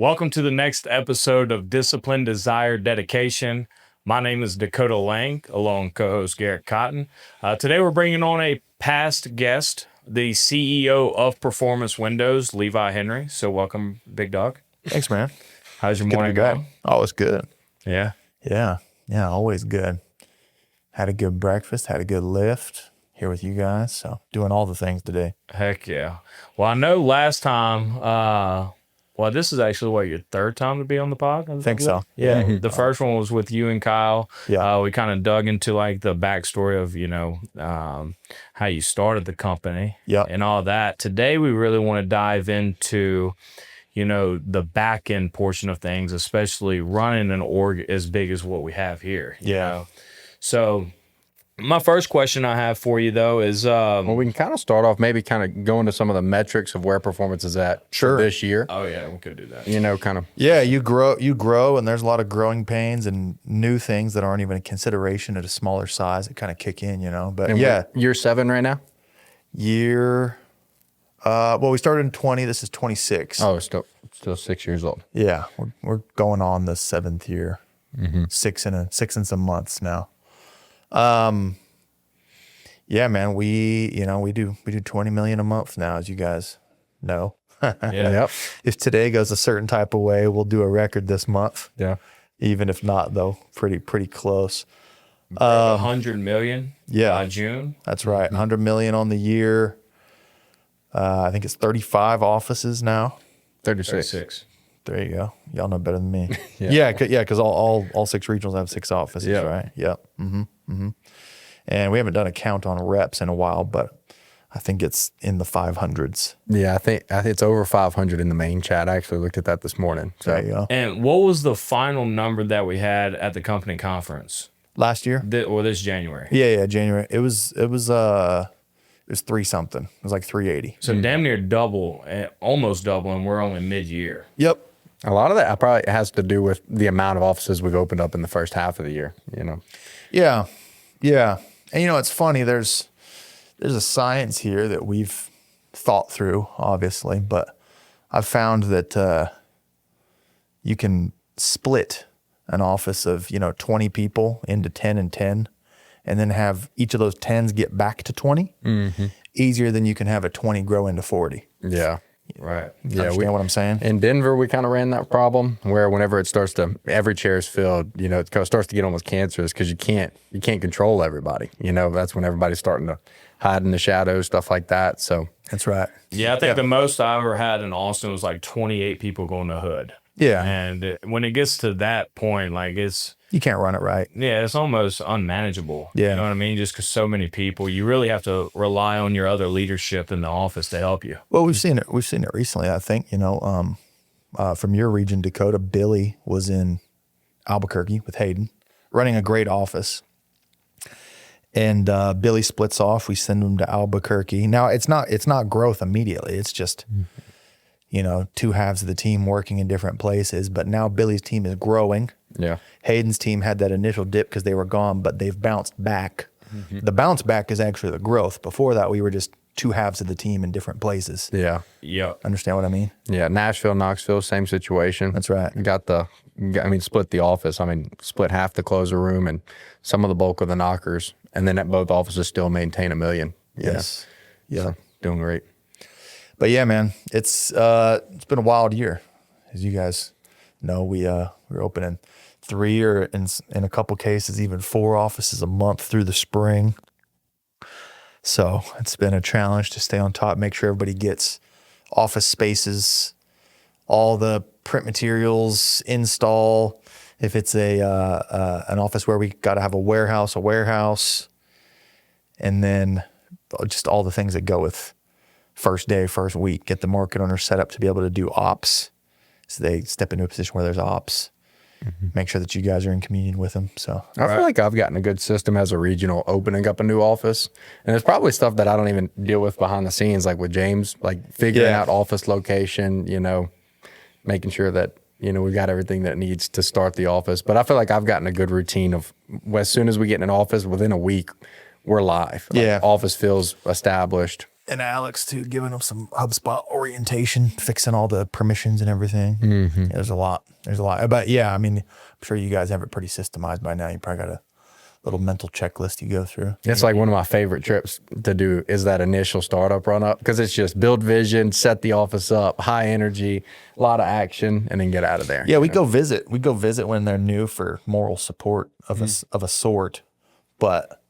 Welcome to the next episode of Discipline, Desire, Dedication. My name is Dakota Lang, along with co-host Garrett Cotten. Today we're bringing on a past guest, the CEO of Performance Windows, Levi Henrie. So welcome, big dog. Thanks, man. How's your morning going? Oh, it's good. Yeah? Yeah, always good. Had a good breakfast, had a good lift here with you guys. So doing all the things today. Heck yeah. Well, I know last time... this is actually, your third time to be on the pod? I think so. Yeah. The first one was with you and Kyle. Yeah. We kind of dug into like the backstory of, how you started the company and all that. Today, we really want to dive into, the back end portion of things, especially running an org as big as what we have here. You know? So my first question I have for you, though, is... well, we can kind of start off maybe kind of go into some of the metrics of where performance is at for this year. Oh, yeah, we could do that. Yeah, you grow, and there's a lot of growing pains and new things that aren't even a consideration at a smaller size that kind of kick in, But and yeah. Year 7 right now? We started in 20. This is 26. Oh, still 6 years old. Yeah, we're going on the 7th year. Mm-hmm. Six and some months now. Yeah, man, we do 20 million a month now, as you guys know. Yep. If today goes a certain type of way, we'll do a record this month. Yeah. Even if not, though, pretty close. 100 million by June. That's right. 100 million on the year. I think it's 35 offices now. 36. There you go. Y'all know better than me. Yeah, because all 6 regionals have 6 offices, right? Yep. Mm-hmm. And we haven't done a count on reps in a while, but I think it's in the 500s. Yeah, I think it's over 500 in the main chat. I actually looked at that this morning. So. There you go. And what was the final number that we had at the company conference? Last year? This January? Yeah, January. It was 3 something. It was like 380. So damn near double, almost double, and we're only mid-year. Yep. A lot of that probably has to do with the amount of offices we've opened up in the first half of the year, Yeah. And it's funny, there's a science here that we've thought through, obviously, but I've found that you can split an office of, 20 people into 10 and 10, and then have each of those 10s get back to 20, easier than you can have a 20 grow into 40. Yeah. Right. Yeah, understand what I'm saying? In Denver, we kind of ran that problem where whenever it starts to, every chair is filled, it starts to get almost cancerous because you can't control everybody. That's when everybody's starting to hide in the shadows, stuff like that. So that's right. Yeah, I think the most I ever had in Austin was like 28 people going to hood. Yeah. And when it gets to that point, you can't run it right. Yeah, it's almost unmanageable. Yeah. You know what I mean? Just because so many people, you really have to rely on your other leadership in the office to help you. Well, we've seen it recently, I think, from your region, Dakota. Billy was in Albuquerque with Hayden, running a great office. And Billy splits off. We send him to Albuquerque. Now, it's not growth immediately. It's just, 2 halves of the team working in different places. But now Billy's team is growing. Yeah. Hayden's team had that initial dip because they were gone, but they've bounced back. Mm-hmm. The bounce back is actually the growth. Before that, we were just 2 halves of the team in different places. Yeah. Understand what I mean? Yeah. Nashville, Knoxville, same situation. That's right. Split the office. Split half the closer room and some of the bulk of the knockers. And then at both offices still maintain $1 million. Yes. Yeah. So, doing great. But yeah, man, it's been a wild year. As you guys know, we're opening 3 or in a couple cases, even 4 offices a month through the spring. So it's been a challenge to stay on top, make sure everybody gets office spaces, all the print materials, install. If it's an office where we got to have a warehouse, and then just all the things that go with first day, first week, get the market owner set up to be able to do ops. So they step into a position where there's ops. Make sure that you guys are in communion with them. So I feel like I've gotten a good system as a regional opening up a new office. And there's probably stuff that I don't even deal with behind the scenes, like with James, like figuring out office location, making sure that, we got everything that needs to start the office. But I feel like I've gotten a good routine of as soon as we get in an office, within a week, we're live. Office feels established. and Alex too, giving them some HubSpot orientation, fixing all the permissions and everything. Yeah, there's a lot. But yeah, I mean, I'm sure you guys have it pretty systemized by now. You probably got a little mental checklist you go through. It's like one of my favorite trips to do is that initial startup run up, because it's just build vision, set the office up, high energy, a lot of action, and then get out of there. Yeah, we go visit. We go visit when they're new for moral support of a sort, but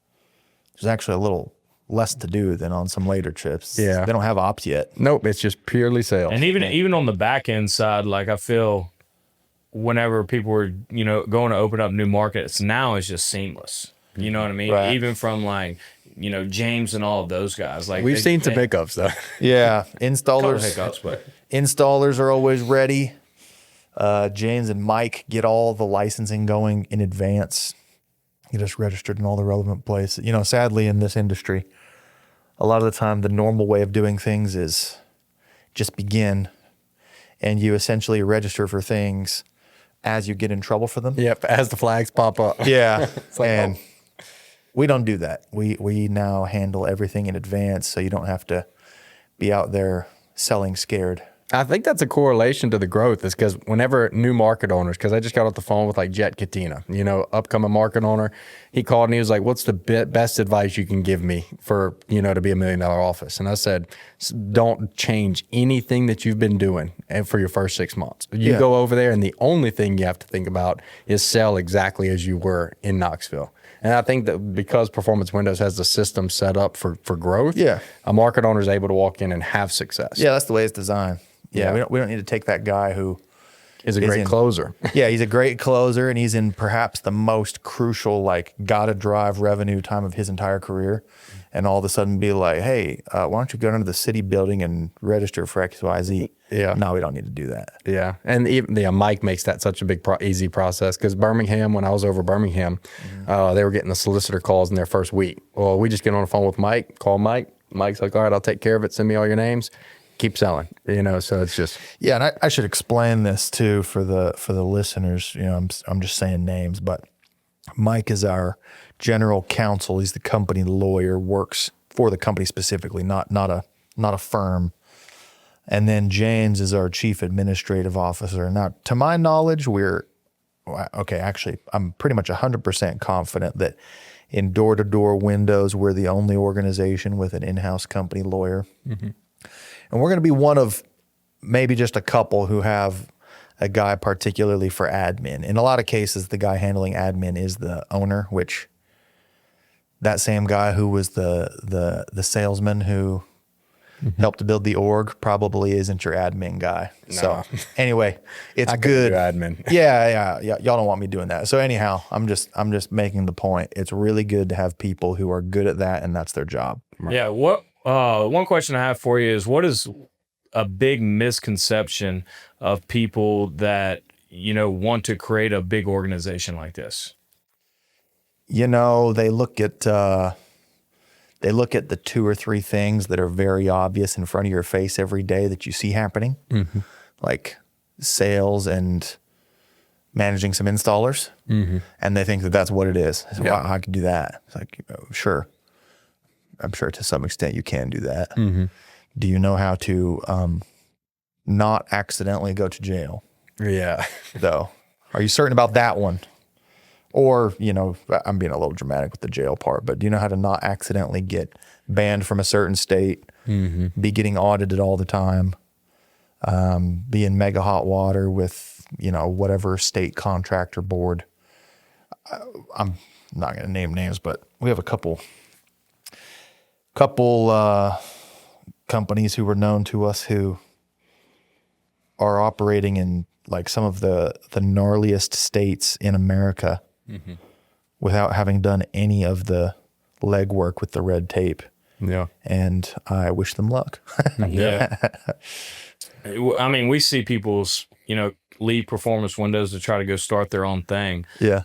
there's actually a little less to do than on some later trips. Yeah. They don't have ops yet. Nope, it's just purely sales. And even on the back end side, like I feel whenever people were, going to open up new markets, now it's just seamless. You know what I mean? Right. Even from like, James and all of those guys. Like We've seen some hiccups though. Yeah, couple installers. hiccups, but Installers are always ready. James and Mike get all the licensing going in advance. Get us registered in all the relevant places. Sadly in this industry, a lot of the time the normal way of doing things is just begin, and you essentially register for things as you get in trouble for them. Yep, as the flags pop up. Yeah, like, and we don't do that. We now handle everything in advance, so you don't have to be out there selling scared. I think that's a correlation to the growth, is because whenever new market owners, because I just got off the phone with like Jet Katina, upcoming market owner, he called and he was like, what's the best advice you can give me for, to be $1 million office? And I said, don't change anything that you've been doing for your first 6 months. You go over there and the only thing you have to think about is sell exactly as you were in Knoxville. And I think that because Performance Windows has the system set up for growth, a market owner is able to walk in and have success. Yeah, that's the way it's designed. Yeah, we don't need to take that guy who is a great closer. Yeah, he's a great closer, and he's in perhaps the most crucial, gotta drive revenue time of his entire career, and all of a sudden be like, hey, why don't you go into the city building and register for XYZ? Yeah. No, we don't need to do that. Yeah, and even Mike makes that such a big easy process, because Birmingham, when I was over Birmingham, they were getting the solicitor calls in their first week. Well, we just get on the phone with Mike, call Mike. Mike's like, all right, I'll take care of it. Send me all your names. Keep selling, so it's just. Yeah, and I should explain this too for the listeners. I'm just saying names, but Mike is our general counsel. He's the company lawyer, works for the company specifically, not a firm. And then James is our chief administrative officer. Now, to my knowledge, I'm pretty much 100% confident that in door-to-door windows, we're the only organization with an in-house company lawyer. Mm-hmm. And we're going to be one of maybe just a couple who have a guy particularly for admin. In a lot of cases, the guy handling admin is the owner, which that same guy who was the salesman who helped to build the org probably isn't your admin guy. No. So anyway, it's good. Admin. Yeah. Y'all don't want me doing that. So anyhow, I'm just making the point. It's really good to have people who are good at that, and that's their job. Right. Yeah. One question I have for you is, what is a big misconception of people that, want to create a big organization like this? They look at the 2 or 3 things that are very obvious in front of your face every day that you see happening, like sales and managing some installers, and they think that that's what it is. So, wow, I can do that. It's like, sure. I'm sure to some extent you can do that. Mm-hmm. Do you know how to not accidentally go to jail? Yeah. Though, are you certain about that one? Or, I'm being a little dramatic with the jail part, but do you know how to not accidentally get banned from a certain state, be getting audited all the time, be in mega hot water with, whatever state contractor board? I'm not going to name names, but we have a couple companies who were known to us who are operating in some of the gnarliest states in America without having done any of the legwork with the red tape. Yeah. And I wish them luck. Yeah. I mean, we see people's, leave Performance Windows to try to go start their own thing. Yeah.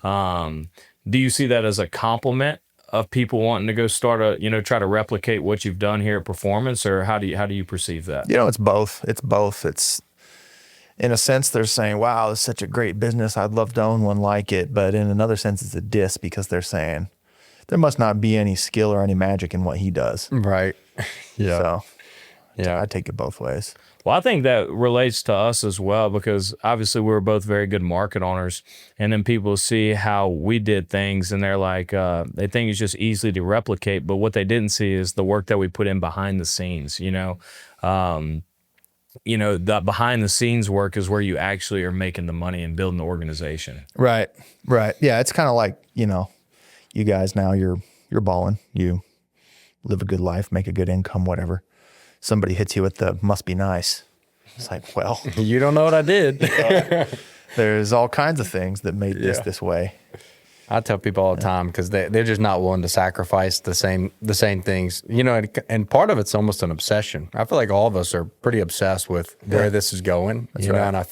Do you see that as a compliment of people wanting to go start try to replicate what you've done here at Performance, or how do you perceive that? It's both. It's in a sense they're saying, wow, it's such a great business. I'd love to own one like it. But in another sense, it's a diss because they're saying there must not be any skill or any magic in what he does. Right. Yeah. So Yeah. I take it both ways. Well, I think that relates to us as well, because obviously we were both very good market owners, and then people see how we did things and they're like, they think it's just easy to replicate, but what they didn't see is the work that we put in behind the scenes, the behind the scenes work is where you actually are making the money and building the organization. Right. Yeah, it's kind of like, you guys now you're balling. You live a good life, make a good income, whatever. Somebody hits you with the must be nice. It's like, well, You don't know what I did. there's all kinds of things that made this way. I tell people all the time, because they're just not willing to sacrifice the same things, and part of it's almost an obsession. I feel like all of us are pretty obsessed with where this is going, That's right. and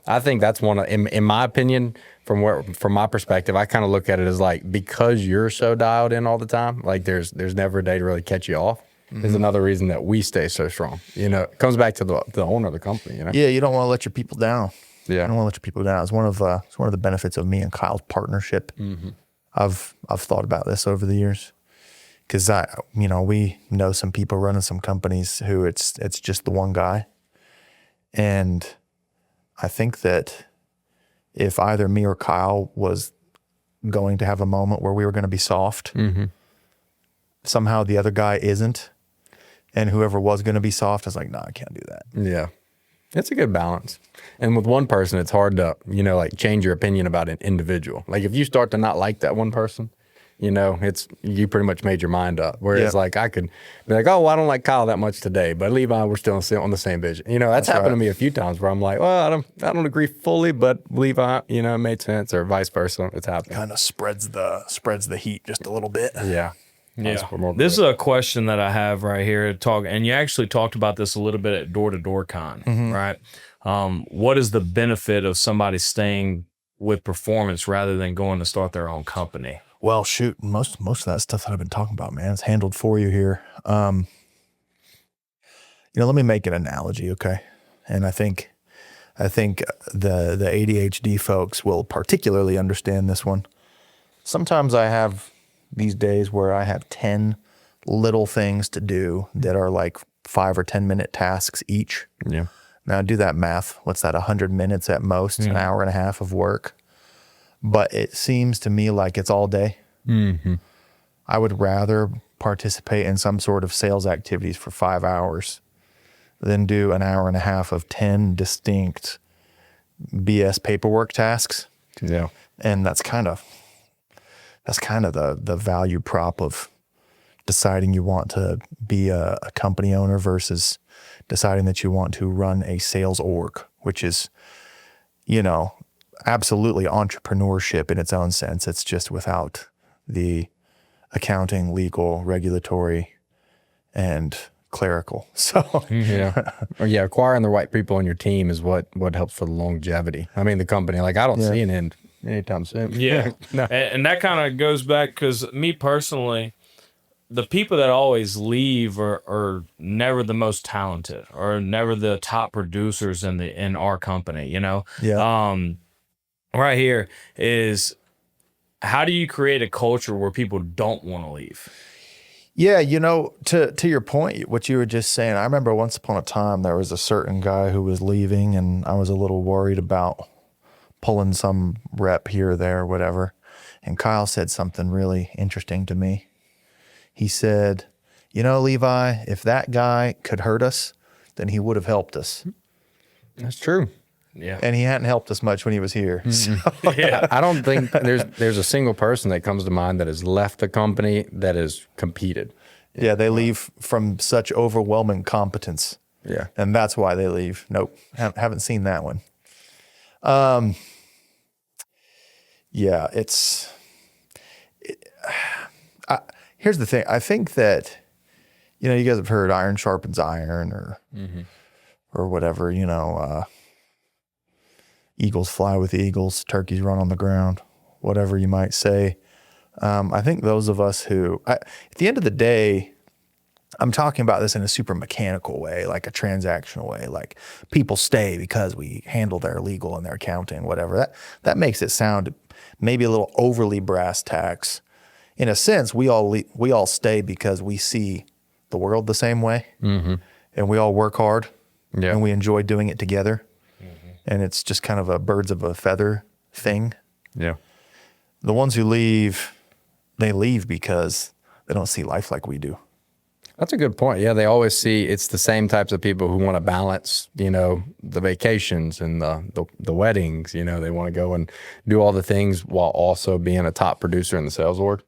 I think that's one of, in my opinion, from my perspective, I kind of look at it as like, because you're so dialed in all the time, like there's never a day to really catch you off. Is another reason that we stay so strong. It comes back to the owner of the company. Yeah, you don't want to let your people down. Yeah. I don't want to let your people down. It's one of the benefits of me and Kyle's partnership. I've thought about this over the years, because we know some people running some companies who it's just the one guy, and I think that if either me or Kyle was going to have a moment where we were going to be soft, somehow the other guy isn't, and whoever was going to be soft is like, no, I can't do that. Yeah. It's a good balance. And with one person, it's hard to, change your opinion about an individual. Like if you start to not like that one person, you pretty much made your mind up. Whereas like I could be like, oh, well, I don't like Kyle that much today, but Levi, we're still on the same vision. That's happened to me a few times where I'm like, well, I don't agree fully, but Levi, it made sense, or vice versa. It's happening. Kind of spreads the heat just a little bit. Yeah. Yeah. This is a question that I have right here to talk, and you actually talked about this a little bit at Door Con, right? What is the benefit of somebody staying with performance rather than going to start their own company? Well, shoot, most of that stuff that I've been talking about, man, is handled for you here. Let me make an analogy, okay? And I think the ADHD folks will particularly understand this one. Sometimes I have these days where I have 10 little things to do that are like 5 or 10 minute tasks each. Yeah. Now do that math. What's that? 100 minutes at most, an hour and a half of work. But it seems to me like it's all day. I would rather participate in some sort of sales activities for 5 hours than do an hour and a half of 10 distinct BS paperwork tasks. Yeah. And that's kind of the value prop of deciding you want to be a company owner versus deciding that you want to run a sales org, which is, absolutely entrepreneurship in its own sense. It's just without the accounting, legal, regulatory, and clerical. So acquiring the right people on your team is what helps for the longevity. I mean, the company, like I don't see an end anytime soon. Yeah. No. And that kind of goes back, because me personally, the people that always leave are never the most talented or never the top producers in our company, Right here is, how do you create a culture where people don't want to leave? Yeah, to your point, what you were just saying, I remember once upon a time there was a certain guy who was leaving, and I was a little worried about pulling some rep here or there, whatever. And Kyle said something really interesting to me. He said, Levi, if that guy could hurt us, then he would have helped us. That's true. Yeah. And he hadn't helped us much when he was here. So, I don't think there's a single person that comes to mind that has left the company that has competed. Yeah, they leave from such overwhelming competence. Yeah. And that's why they leave. Nope, haven't seen that one. Here's the thing. I think that, you guys have heard iron sharpens iron or whatever, eagles fly with eagles, turkeys run on the ground, whatever you might say. I think those of us who, at the end of the day, I'm talking about this in a super mechanical way, like a transactional way, like people stay because we handle their legal and their accounting, whatever. That makes it sound maybe a little overly brass tacks. In a sense, we all stay because we see the world the same way, and we all work hard, and we enjoy doing it together, and it's just kind of a birds of a feather thing. Yeah. The ones who leave, they leave because they don't see life like we do. That's a good point. Yeah, they always see it's the same types of people who want to balance, the vacations and the weddings. They want to go and do all the things while also being a top producer in the sales org.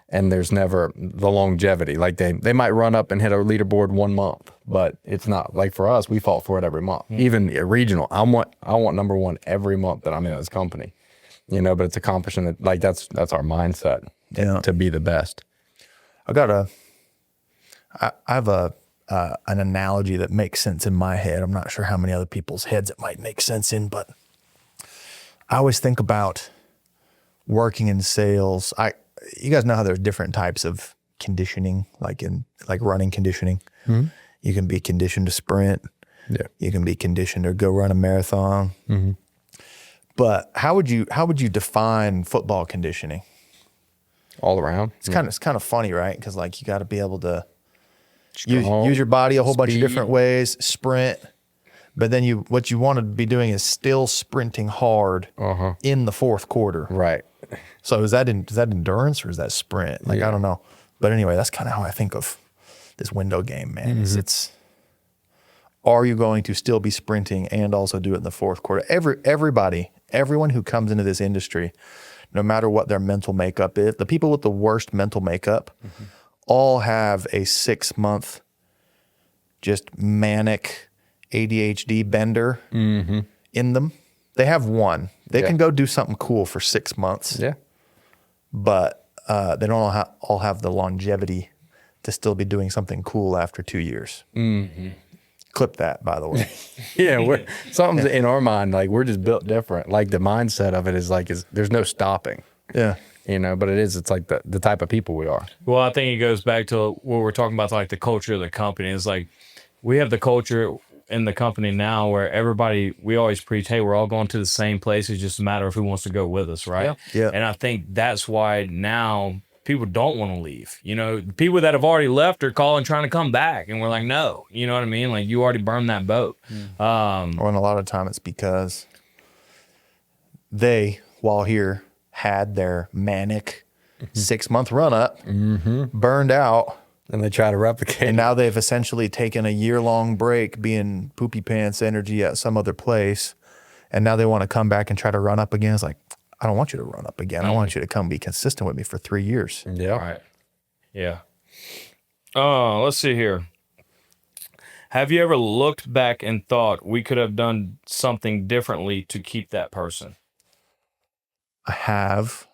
And there's never the longevity. Like they might run up and hit a leaderboard 1 month, but it's not like for us. We fought for it every month. Even regional, I want number one every month that I'm in this company. But it's accomplishing it. Like that's our mindset to be the best. I have an analogy that makes sense in my head. I'm not sure how many other people's heads it might make sense in, but I always think about working in sales. You guys know how there's different types of conditioning, like running conditioning. Mm-hmm. You can be conditioned to sprint. Yeah. You can be conditioned to go run a marathon. Mm-hmm. But how would you define football conditioning? All around. It's kind of funny, right? Because you got to be able to use your body a whole bunch of different ways, sprint. But then what you want to be doing is still sprinting hard in the fourth quarter. Right. So is that endurance or is that sprint? I don't know. But anyway, that's kind of how I think of this window game, man. Mm-hmm. It's are you going to still be sprinting and also do it in the fourth quarter? Everyone who comes into this industry, no matter what their mental makeup is, the people with the worst mental makeup all have a 6-month just manic ADHD bender in them. They have one. They can go do something cool for 6 months. Yeah. But they don't all have the longevity to still be doing something cool after 2 years. Mm-hmm. Clip that, by the way. Yeah, something's in our mind, we're just built different. The mindset of it is there's no stopping. Yeah. But it's like the type of people we are. Well, I think it goes back to what we're talking about, the culture of the company. It's we have the culture in the company now where everybody, we always preach, hey, we're all going to the same place. It's just a matter of who wants to go with us, right? Yeah. And I think that's why now people don't want to leave. People that have already left are calling trying to come back. And we're like, no, you know what I mean? You already burned that boat. And a lot of time it's because they, while here, had their manic 6-month run up, burned out. And they try to replicate. And now they've essentially taken a year-long break being poopy pants energy at some other place. And now they want to come back and try to run up again. It's I don't want you to run up again. I want you to come be consistent with me for 3 years. Yeah. Right. Yeah. Let's see here. Have you ever looked back and thought we could have done something differently to keep that person? I have.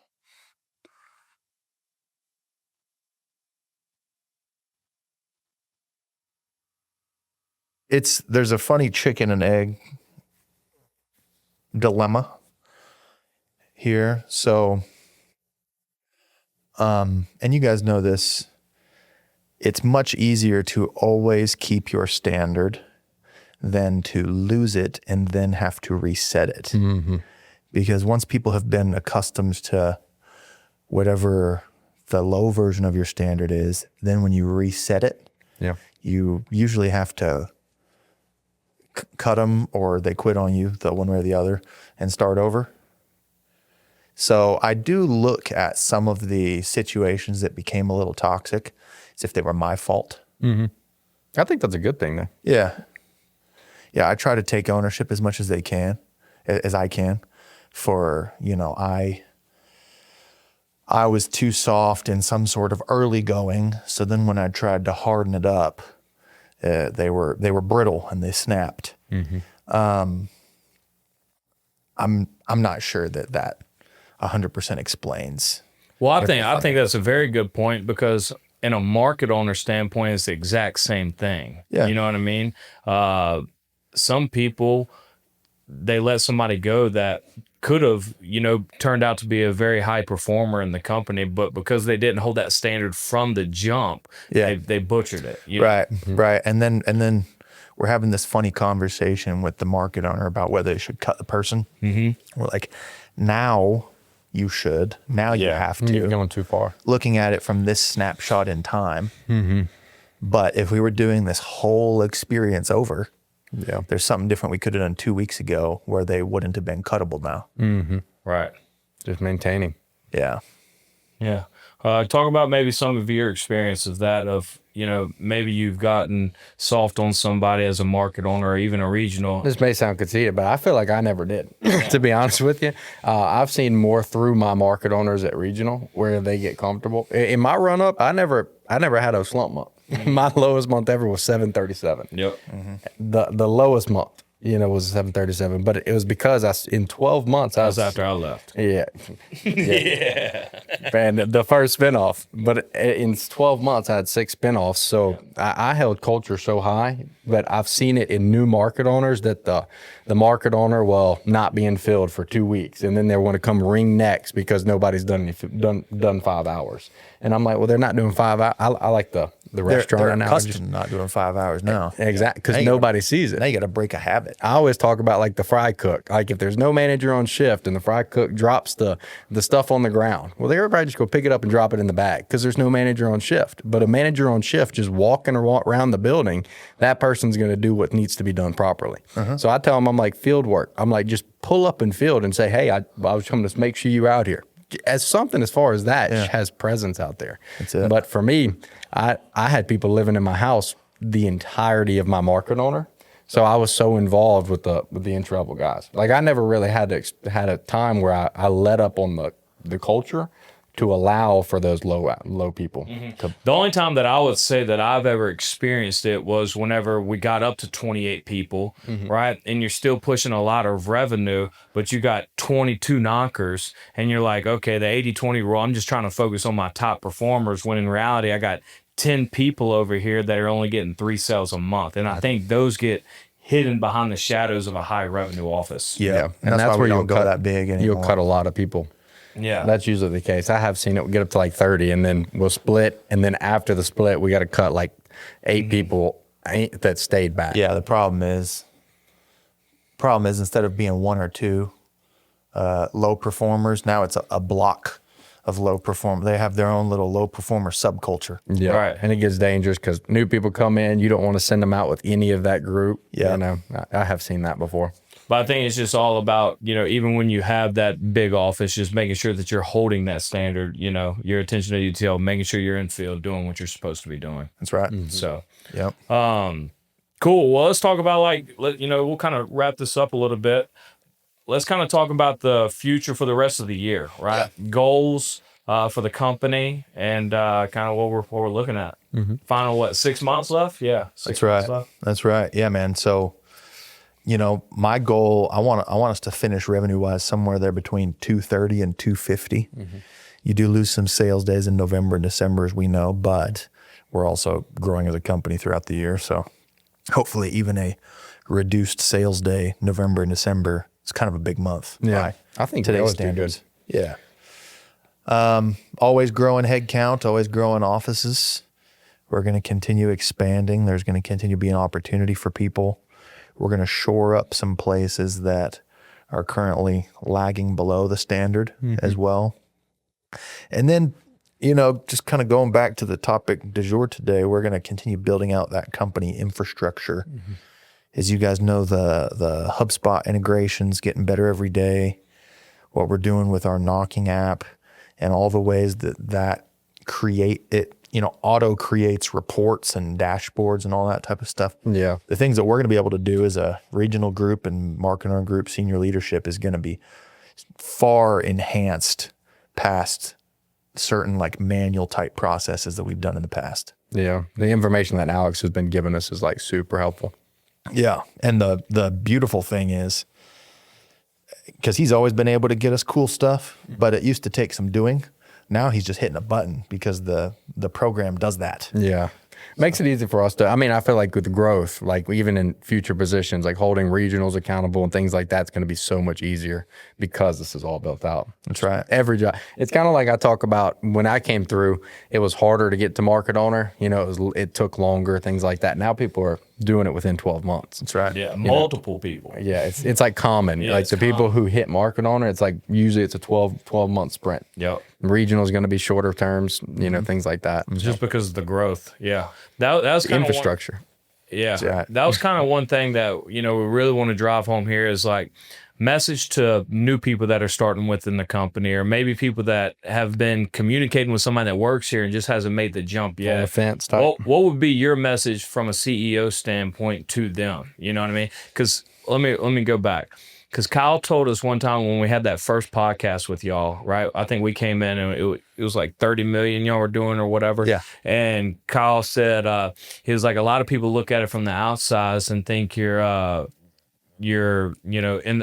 There's a funny chicken and egg dilemma here. So, and you guys know this, it's much easier to always keep your standard than to lose it and then have to reset it. Mm-hmm. Because once people have been accustomed to whatever the low version of your standard is, then when you reset it, you usually have to cut them or they quit on you, the one way or the other, and start over. So I do look at some of the situations that became a little toxic as if they were my fault. Mm-hmm. I think that's a good thing, though. Yeah. Yeah, I try to take ownership as much as I can for, I was too soft in some sort of early going. So then when I tried to harden it up, they were brittle and they snapped. Mm-hmm. I'm not sure that 100% explains. Well, I think that's a very good point because in a market owner standpoint, it's the exact same thing. Yeah. You know what I mean? Some people, they let somebody go that could have, turned out to be a very high performer in the company, but because they didn't hold that standard from the jump, they butchered it. Right, right. And then we're having this funny conversation with the market owner about whether they should cut the person. Mm-hmm. We're like, now you should. Now you have to. You're going too far. Looking at it from this snapshot in time. Mm-hmm. But if we were doing this whole experience over, Yeah. there's something different we could have done 2 weeks ago where they wouldn't have been cuttable now. Right. Just maintaining. Yeah. Yeah. Talk about maybe some of your experience of that, of, maybe you've gotten soft on somebody as a market owner or even a regional. This may sound conceited, but I feel like I never did, to be honest with you. I've seen more through my market owners at regional where they get comfortable. In my run up, I never had a slump month. My lowest month ever was 737. Yep. The lowest month, was 737, but it was because in 12 months, That was after I left. Yeah. And the first spinoff. But in 12 months, I had 6 spinoffs. So I held culture so high, but I've seen it in new market owners that the market owner will not be in field for 2 weeks. And then they want to come ring next because nobody's done 5 hours. And I'm like, well, they're not doing 5 hours. I like the restaurant They're analogy. accustomed to not doing 5 hours now. Exactly. Because nobody sees it. Now you got to break a habit. I always talk about like the fry cook. Like if there's no manager on shift and the fry cook drops the stuff on the ground, well, they're probably just go pick it up and drop it in the bag because there's no manager on shift. But a manager on shift just walking around the building, that person's going to do what needs to be done properly. So I tell them, I'm like, field work. I'm like, just pull up in field and say, hey, I was coming to make sure you're out here. As something as far as that has presence out there. That's it. But for me, I had people living in my house the entirety of my market owner. So I was so involved with the entry-level guys. Like I never really had a time where I let up on the culture to allow for those low people. The only time that I would say that I've ever experienced it was whenever we got up to 28 people, right? And you're still pushing a lot of revenue, but you got 22 knockers and you're like, okay, the 80-20 rule, I'm just trying to focus on my top performers, when in reality, I got 10 people over here that are only getting 3 sales a month. And I think those get hidden behind the shadows of a high revenue office. Yeah. And that's why we don't go that big anymore. You'll cut a lot of people. Yeah. That's usually the case. I have seen it get up to like 30 and then we'll split. And then after the split, we got to cut like 8 people that stayed back. Yeah. The problem is instead of being 1 or 2 low performers, now it's a block of low performers. They have their own little low performer subculture. Yeah. Right. And it gets dangerous because new people come in. You don't want to send them out with any of that group. Yeah. I have seen that before. But I think it's just all about, even when you have that big office, just making sure that you're holding that standard, your attention to detail, making sure you're in field doing what you're supposed to be doing. That's right. So, Yep. cool. Well, let's talk about we'll kind of wrap this up a little bit. Let's kind of talk about the future for the rest of the year, right? Yeah. Goals for the company and kind of what we're looking at. Final, 6 months left? Yeah. That's right. Left. That's right. Yeah, man. So, my goal, I want us to finish revenue-wise somewhere there between 230 and 250. You do lose some sales days in November and December, as we know, but we're also growing as a company throughout the year. So hopefully even a reduced sales day, November and December, it's kind of a big month. Yeah. I think today's standards. Yeah. Always growing head count, always growing offices. We're going to continue expanding. There's going to continue to be an opportunity for people. We're going to shore up some places that are currently lagging below the standard as well. And then, just kind of going back to the topic du jour today, we're going to continue building out that company infrastructure. As you guys know, the HubSpot integration's getting better every day. What we're doing with our knocking app and all the ways that create it, auto creates reports and dashboards and all that type of stuff. Yeah. The things that we're going to be able to do as a regional group and marketing group, senior leadership is going to be far enhanced past certain like manual type processes that we've done in the past. Yeah. The information that Alex has been giving us is like super helpful. Yeah. And the beautiful thing is, because he's always been able to get us cool stuff, but it used to take some doing. Now he's just hitting a button because the program does that. Yeah. Makes it easy for us to, I feel like with growth, like even in future positions, like holding regionals accountable and things like that's going to be so much easier because this is all built out. That's right. Every job. It's kind of like I talk about when I came through, it was harder to get to market owner. It took longer, things like that. Now people are doing it within 12 months. That's right. Yeah, multiple people. Yeah, it's like common. Yeah, like it's the people common. who hit market on it, it's like usually it's a 12 month sprint. Yep. Regional is going to be shorter terms, things like that. Just because of the growth. Yeah. That was kind of Infrastructure. Yeah. That was kind of one thing that, we really want to drive home here is like message to new people that are starting within the company, or maybe people that have been communicating with somebody that works here and just hasn't made the jump yet. On the fence type. What would be your message from a CEO standpoint to them? You know what I mean? Because let me go back. Because Kyle told us one time when we had that first podcast with y'all, right? I think we came in and it was like 30 million y'all were doing or whatever. Yeah. And Kyle said, he was like, a lot of people look at it from the outside and think you're hitting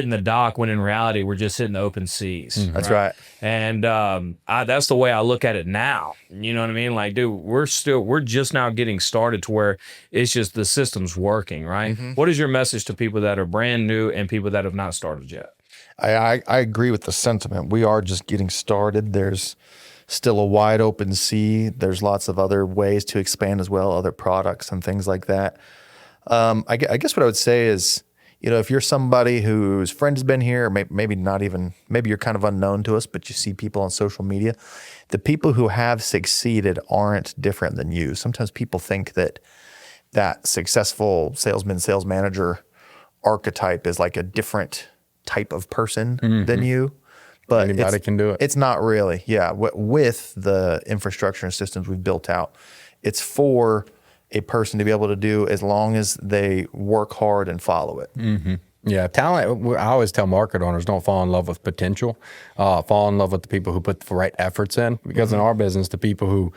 the dock, when in reality we're just hitting the open seas. That's right. And that's the way I look at it now. You know what I mean? Like, dude, we're just now getting started to where it's just the system's working, right? What is your message to people that are brand new and people that have not started yet? I agree with the sentiment. We are just getting started. There's still a wide open sea. There's lots of other ways to expand as well, other products and things like that. I guess what I would say is, if you're somebody whose friend has been here, or maybe not even, maybe you're kind of unknown to us, but you see people on social media, the people who have succeeded aren't different than you. Sometimes people think that successful salesman, sales manager archetype is like a different type of person than you. But anybody can do it. It's not really. Yeah. With the infrastructure and systems we've built out, it's for a person to be able to do as long as they work hard and follow it. Yeah, talent. I always tell market owners, don't fall in love with potential. Fall in love with the people who put the right efforts in. Because in our business, the people who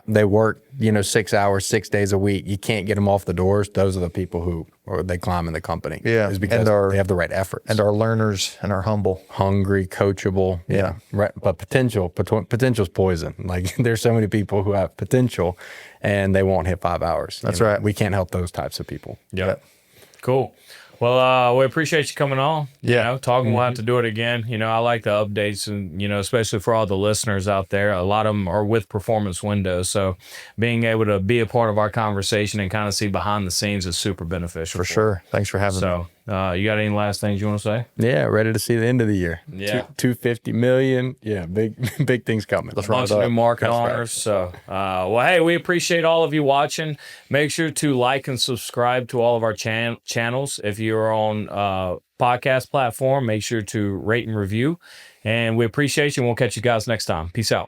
they work, 6 hours, 6 days a week, you can't get them off the doors. Those are the people who they climb in the company. Yeah, is because they have the right efforts and are learners and are humble, hungry, coachable. Yeah, right. But potential's poison. Like there's so many people who have potential, and they won't hit 5 hours. That's right. We can't help those types of people. Yep. Cool. Well, we appreciate you coming on. Yeah. Talking. We'll have to do it again. I like the updates, and especially for all the listeners out there, a lot of them are with performance windows. So being able to be a part of our conversation and kind of see behind the scenes is super beneficial. For sure. Thanks for having me. So you got any last things you want to say? Yeah, ready to see the end of the year. Yeah. 250 million. Yeah, big things coming. A bunch of new market honors. So, hey, we appreciate all of you watching. Make sure to like and subscribe to all of our channels. If you're on podcast platform, make sure to rate and review. And we appreciate you, and we'll catch you guys next time. Peace out.